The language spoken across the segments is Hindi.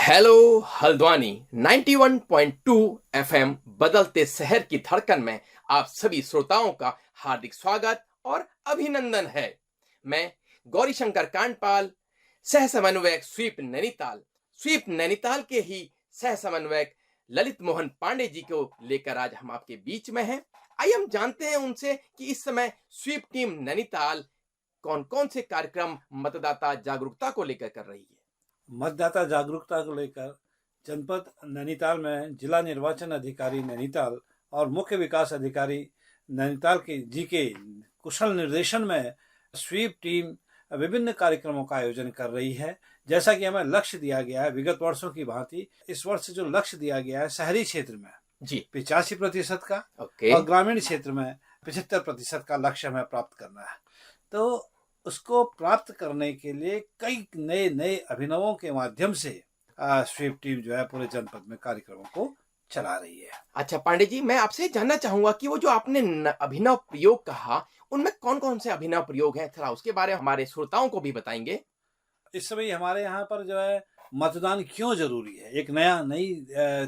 हेलो हल्द्वानी 91.2 एफएम बदलते शहर की धड़कन में आप सभी श्रोताओं का हार्दिक स्वागत और अभिनंदन है। मैं गौरीशंकर कांडपाल, सह समन्वयक स्वीप नैनीताल के ही सह समन्वयक ललित मोहन पांडे जी को लेकर आज हम आपके बीच में हैं। आइए हम जानते हैं उनसे कि इस समय स्वीप टीम नैनीताल कौन कौन से कार्यक्रम मतदाता जागरूकता को लेकर कर रही है। मतदाता जागरूकता को लेकर जनपद नैनीताल में जिला निर्वाचन अधिकारी नैनीताल और मुख्य विकास अधिकारी नैनीताल के कुशल निर्देशन में स्वीप टीम विभिन्न कार्यक्रमों का आयोजन कर रही है। जैसा कि हमें लक्ष्य दिया गया है विगत वर्षों की भांति इस वर्ष जो लक्ष्य दिया गया है शहरी क्षेत्र में जी 85% का और ग्रामीण क्षेत्र में 75% का लक्ष्य हमें प्राप्त करना है। तो उसको प्राप्त करने के लिए कई नए नए अभिनवों के माध्यम से स्वीप टीम जो है पूरे जनपद में कार्यक्रमों को चला रही है। अच्छा पांडे जी, मैं आपसे जानना चाहूंगा कि वो जो आपने अभिनव प्रयोग कहा उनमें कौन कौन से अभिनव प्रयोग हैं, थोड़ा उसके बारे में हमारे श्रोताओं को भी बताएंगे। इस समय हमारे यहाँ पर जो है मतदान क्यों जरूरी है, एक नई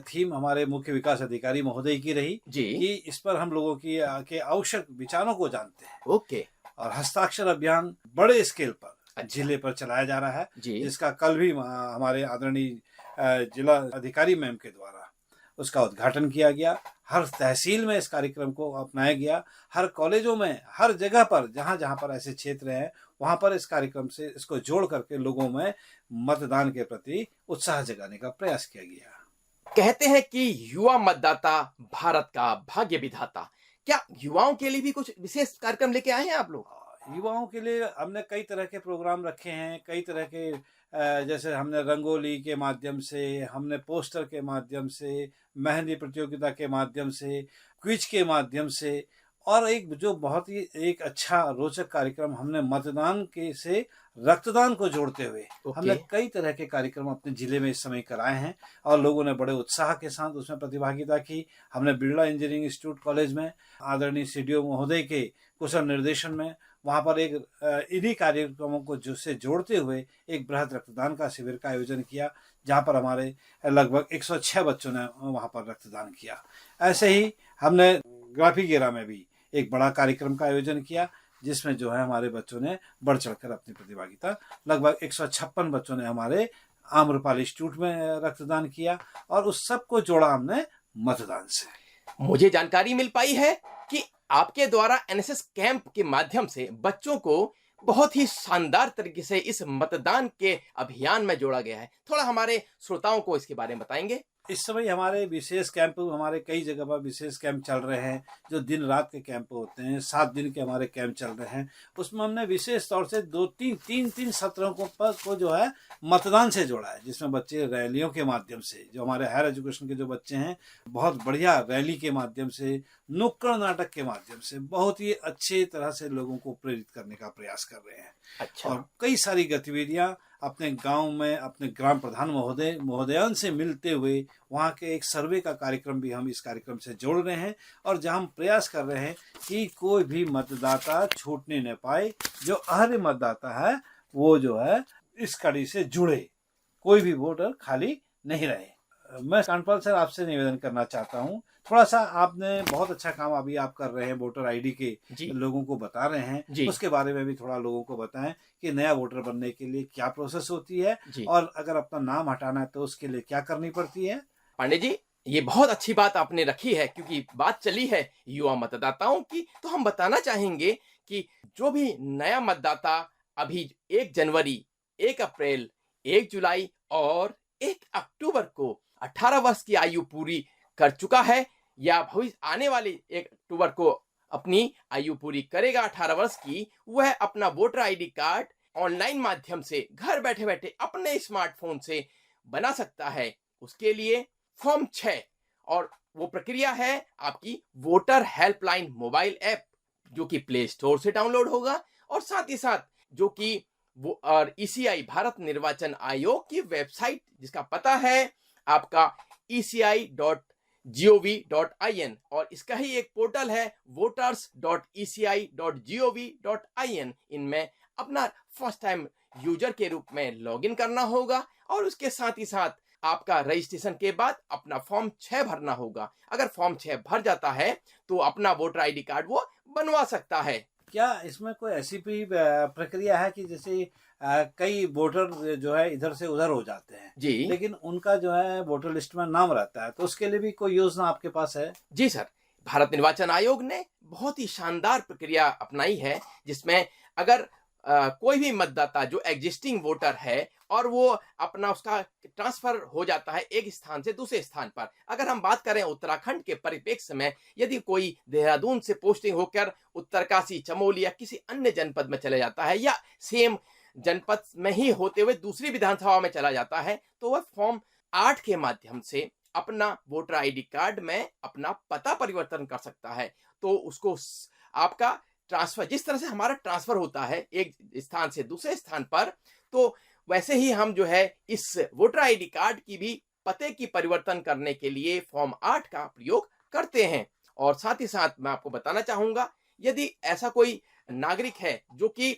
थीम हमारे मुख्य विकास अधिकारी महोदय की रही जी कि इस पर हम लोगों की के आवश्यक विचारों को जानते हैं। ओके। और हस्ताक्षर अभियान बड़े स्केल पर जिले पर चलाया जा रहा है जिसका कल भी हमारे आदरणीय जिला अधिकारी मैम के द्वारा उसका उद्घाटन किया गया। हर तहसील में इस कार्यक्रम को अपनाया गया। हर कॉलेजों में, हर जगह पर जहाँ जहाँ पर ऐसे क्षेत्र हैं वहाँ पर इस कार्यक्रम से इसको जोड़ करके लोगों में मतदान के प्रति उत्साह जगाने का प्रयास किया गया। कहते हैं कि युवा मतदाता भारत का भाग्य विधाता। क्या युवाओं के लिए भी कुछ विशेष कार्यक्रम लेके आए हैं आप लोग? युवाओं के लिए हमने कई तरह के प्रोग्राम रखे हैं। कई तरह के जैसे हमने रंगोली के माध्यम से, हमने पोस्टर के माध्यम से, मेहंदी प्रतियोगिता के माध्यम से, क्विज के माध्यम से, और एक जो बहुत ही एक अच्छा रोचक कार्यक्रम हमने मतदान के से रक्तदान को जोड़ते हुए हमने कई तरह के कार्यक्रम अपने जिले में इस समय कराए हैं और लोगों ने बड़े उत्साह के साथ उसमें प्रतिभागिता की। हमने बिरला इंजीनियरिंग इंस्टीट्यूट कॉलेज में आदरणीय सीडीओ महोदय के कुशल निर्देशन में वहाँ पर एक इन्हीं कार्यक्रमों को से जोड़ते हुए एक बृहद रक्तदान का शिविर का आयोजन किया जहाँ पर हमारे लगभग 106 बच्चों ने वहाँ पर रक्तदान किया। ऐसे ही हमने ग्राफीगेरा में भी एक बड़ा कार्यक्रम का आयोजन किया जिसमें जो है हमारे बच्चों ने बढ़ चढ़कर अपनी प्रतिभागिता, लगभग 156 बच्चों ने हमारे आम्रपाली इंस्टीट्यूट में रक्तदान किया और उस सब को जोड़ा हमने मतदान से। मुझे जानकारी मिल पाई है कि आपके द्वारा एनएसएस कैंप के माध्यम से बच्चों को बहुत ही शानदार तरीके से इस मतदान के अभियान में जोड़ा गया है। थोड़ा हमारे श्रोताओं को इसके बारे में बताएंगे। इस समय हमारे विशेष कैंप, हमारे कई जगह पर विशेष कैंप चल रहे हैं जो दिन रात के कैंप होते हैं। 7 दिन के हमारे कैंप चल रहे हैं। उसमें हमने विशेष तौर से 2-3 सत्रों को जो है मतदान से जोड़ा है जिसमें बच्चे रैलियों के माध्यम से, जो हमारे हायर एजुकेशन के जो बच्चे हैं, बहुत बढ़िया रैली के माध्यम से, नुक्कड़ नाटक के माध्यम से बहुत ही अच्छे तरह से लोगों को प्रेरित करने का प्रयास कर रहे हैं। अच्छा। और कई सारी गतिविधियां अपने गांव में अपने ग्राम प्रधान महोदयन से मिलते हुए वहाँ के एक सर्वे का कार्यक्रम भी हम इस कार्यक्रम से जोड़ रहे हैं और जहाँ हम प्रयास कर रहे हैं कि कोई भी मतदाता छूटने न पाए। जो अहर्य मतदाता है वो जो है इस कड़ी से जुड़े, कोई भी वोटर खाली नहीं रहे। मैं कांडपाल सर आपसे निवेदन करना चाहता हूँ, थोड़ा सा आपने बहुत अच्छा काम अभी आप कर रहे हैं, वोटर आईडी के लोगों को बता रहे हैं, उसके बारे में भी थोड़ा लोगों को बताएं कि नया वोटर बनने के लिए क्या प्रोसेस होती है और अगर अपना नाम हटाना है तो उसके लिए क्या करनी पड़ती है। पांडे जी, ये बहुत अच्छी बात आपने रखी है क्योंकि बात चली है युवा मतदाताओं की, तो हम बताना चाहेंगे कि जो भी नया मतदाता अभी 1 जनवरी, 1 अप्रैल, 1 जुलाई और 1 अक्टूबर को 18 वर्ष की आयु पूरी कर चुका है या भविष्य आने वाले 1 अक्टूबर को अपनी आयु पूरी करेगा 18 वर्ष की, वह अपना वोटर आईडी कार्ड ऑनलाइन माध्यम से घर बैठे बैठे अपने स्मार्टफोन से बना सकता है। उसके लिए फॉर्म 6 और वो प्रक्रिया है आपकी वोटर हेल्पलाइन मोबाइल ऐप जो कि प्ले स्टोर से डाउनलोड होगा और साथ ही साथ जो कि वो और ईसीआई भारत निर्वाचन आयोग की वेबसाइट जिसका पता है आपका eci.gov.in और इसका ही एक पोर्टल है voters.eci.gov.in। इनमें अपना फर्स्ट टाइम यूजर के रूप में लॉगिन करना होगा और उसके साथ ही साथ आपका रजिस्ट्रेशन के बाद अपना फॉर्म 6 भरना होगा। अगर फॉर्म 6 भर जाता है तो अपना वोटर आईडी कार्ड वो बनवा सकता है। क्या इसमें कोई ऐसी भी प्रक्रिया है कि जैसे कई वोटर जो है इधर से उधर हो जाते हैं, जी लेकिन उनका जो है वोटर लिस्ट में नाम रहता है, तो उसके लिए भी कोई योजना आपके पास है? जी सर, भारत निर्वाचन आयोग ने बहुत ही शानदार प्रक्रिया अपनाई है, जिसमें अगर कोई भी मतदाता जो एग्जिस्टिंग वोटर है और वो अपना उसका ट्रांसफर हो जाता है एक स्थान से दूसरे स्थान पर। अगर हम बात करें उत्तराखंड के परिप्रेक्ष्य में, यदि कोई देहरादून से पोस्टिंग होकर उत्तरकाशी, चमोली या किसी अन्य जनपद में चले जाता है या सेम जनपद में ही होते हुए दूसरी विधानसभा में चला जाता है, तो वह फॉर्म 8 के माध्यम से अपना वोटर आईडी कार्ड में अपना पता परिवर्तन कर सकता है। तो उसको आपका ट्रांसफर, जिस तरह से हमारा ट्रांसफर होता है एक स्थान से दूसरे स्थान पर, तो वैसे ही हम जो है इस वोटर आईडी कार्ड की भी पते की परिवर्तन करने के लिए फॉर्म 8 का प्रयोग करते हैं। और साथ ही साथ मैं आपको बताना चाहूंगा, यदि ऐसा कोई नागरिक है जो कि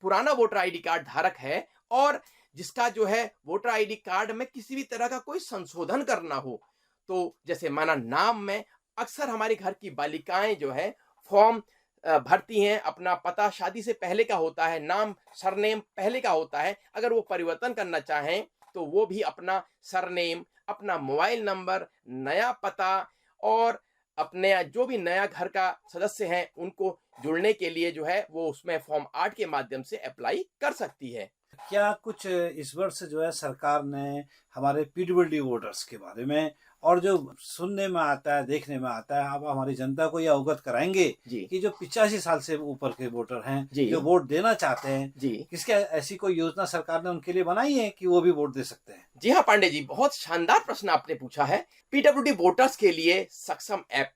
पुराना वोटर आईडी कार्ड धारक है और जिसका जो है वोटर आईडी कार्ड में किसी भी तरह का कोई संशोधन करना हो, तो जैसे माना नाम में अक्सर हमारी घर की बालिकाएं जो है फॉर्म भरती हैं, अपना पता शादी से पहले का होता है, नाम सरनेम पहले का होता है, अगर वो परिवर्तन करना चाहें तो वो भी अपना सरनेम, अपना मोबाइल नंबर, नया पता और अपने जो भी नया घर का सदस्य हैं उनको जुड़ने के लिए जो है वो उसमें फॉर्म 8 के माध्यम से अप्लाई कर सकती है। क्या कुछ इस वर्ष जो है सरकार ने हमारे पीडब्ल्यूडी वोटर्स के बारे में, और जो सुनने में आता है, देखने में आता है, आप हमारी जनता को यह अवगत कराएंगे कि जो 85 साल से ऊपर के वोटर हैं जो वोट देना चाहते हैं, किसके ऐसी कोई योजना सरकार ने उनके लिए बनाई है कि वो भी वोट दे सकते हैं? जी हाँ पांडे जी, बहुत शानदार प्रश्न आपने पूछा है। पीडब्ल्यूडी वोटर्स के लिए सक्षम ऐप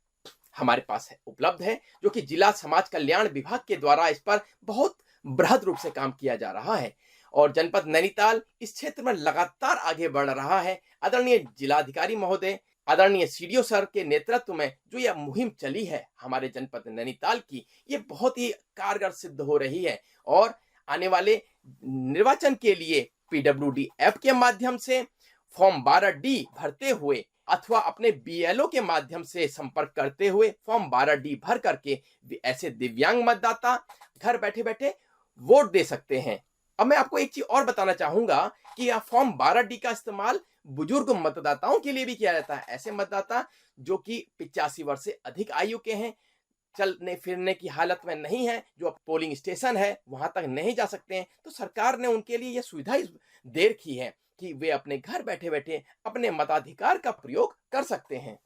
हमारे पास है, उपलब्ध है, जो कि जिला समाज कल्याण विभाग के द्वारा इस पर बहुत बृहद रूप से काम किया जा रहा है और जनपद नैनीताल इस क्षेत्र में लगातार आगे बढ़ रहा है। आदरणीय जिलाधिकारी महोदय, आदरणीय सीडीओ सर के नेतृत्व में जो यह मुहिम चली है हमारे जनपद नैनीताल की, ये बहुत ही कारगर सिद्ध हो रही है और आने वाले निर्वाचन के लिए पीडब्ल्यूडी ऐप के माध्यम से फॉर्म 12D भरते हुए अथवा अपने बीएलओ के माध्यम से संपर्क करते हुए फॉर्म 12D भर करके ऐसे दिव्यांग मतदाता घर बैठे बैठे वोट दे सकते हैं। अब मैं आपको एक चीज और बताना चाहूंगा कि यह फॉर्म 12D का इस्तेमाल बुजुर्ग मतदाताओं के लिए भी किया जाता है। ऐसे मतदाता जो कि 85 वर्ष से अधिक आयु के हैं, चलने फिरने की हालत में नहीं है, जो पोलिंग स्टेशन है वहां तक नहीं जा सकते हैं, तो सरकार ने उनके लिए यह सुविधा दे रखी है कि वे अपने घर बैठे बैठे अपने मताधिकार का प्रयोग कर सकते हैं।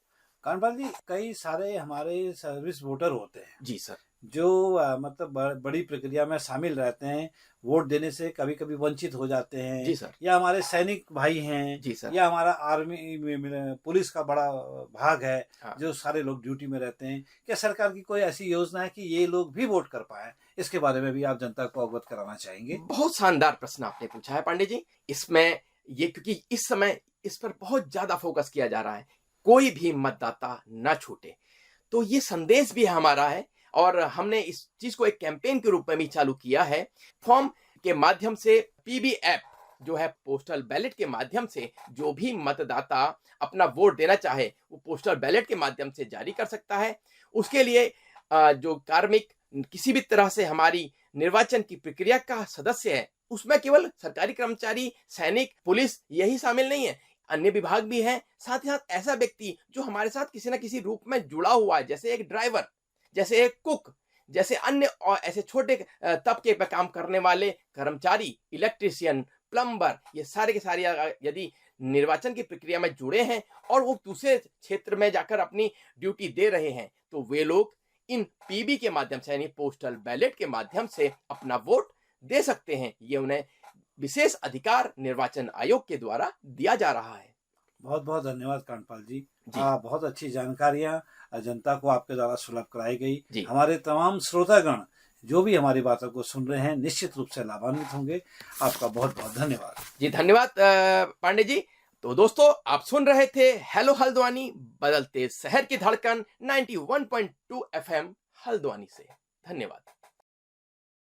कानपाल जी, कई सारे हमारे सर्विस वोटर होते हैं जी सर, जो मतलब बड़ी प्रक्रिया में शामिल रहते हैं, वोट देने से कभी कभी वंचित हो जाते हैं। जी सर, या हमारे सैनिक भाई हैं, जी सर, या हमारा आर्मी पुलिस का बड़ा भाग है, हाँ। जो सारे लोग ड्यूटी में रहते हैं। क्या सरकार की कोई ऐसी योजना है कि ये लोग भी वोट कर पाए? इसके बारे में भी आप जनता को अवगत कराना चाहेंगे? बहुत शानदार प्रश्न आपने पूछा है पांडे जी। इसमें ये, क्योंकि इस समय इस पर बहुत ज्यादा फोकस किया जा रहा है, कोई भी मतदाता न छूटे, तो ये संदेश भी हमारा है और हमने इस चीज को एक कैंपेन के रूप में भी चालू किया है। फॉर्म के माध्यम से पीबी ऐप जो है पोस्टल बैलेट के माध्यम से जो भी मतदाता अपना वोट देना चाहे वो पोस्टल बैलेट के माध्यम से जारी कर सकता है। उसके लिए जो कार्मिक किसी भी तरह से हमारी निर्वाचन की प्रक्रिया का सदस्य है, उसमें केवल सरकारी कर्मचारी, सैनिक, पुलिस यही शामिल नहीं है, अन्य विभाग भी हैं। साथ ही साथ ऐसा व्यक्ति जो हमारे साथ किसी न किसी रूप में जुड़ा हुआ है, जैसे एक ड्राइवर, जैसे एक कुक, जैसे अन्य और ऐसे छोटे तबके पर काम करने वाले कर्मचारी, इलेक्ट्रीशियन, प्लम्बर, ये सारे के सारे यदि निर्वाचन की प्रक्रिया में जुड़े हैं और वो दूसरे क्षेत्र में जाकर अपनी ड्यूटी दे रहे हैं, तो वे लोग इन पीबी के माध्यम से यानी पोस्टल बैलेट के माध्यम से अपना वोट दे सकते हैं। ये उन्हें विशेष अधिकार निर्वाचन आयोग के द्वारा दिया जा रहा है। बहुत बहुत धन्यवाद कांडपाल जी। बहुत अच्छी जानकारियां जनता को आपके द्वारा सुलभ कराई गई। हमारे तमाम श्रोतागण जो भी हमारी बातों को सुन रहे हैं निश्चित रूप से लाभान्वित होंगे। आपका बहुत बहुत धन्यवाद। जी धन्यवाद पांडे जी। तो दोस्तों, आप सुन रहे थे हेलो हल्द्वानी, बदलते शहर की धड़कन 91.2 FM हल्द्वानी से। धन्यवाद।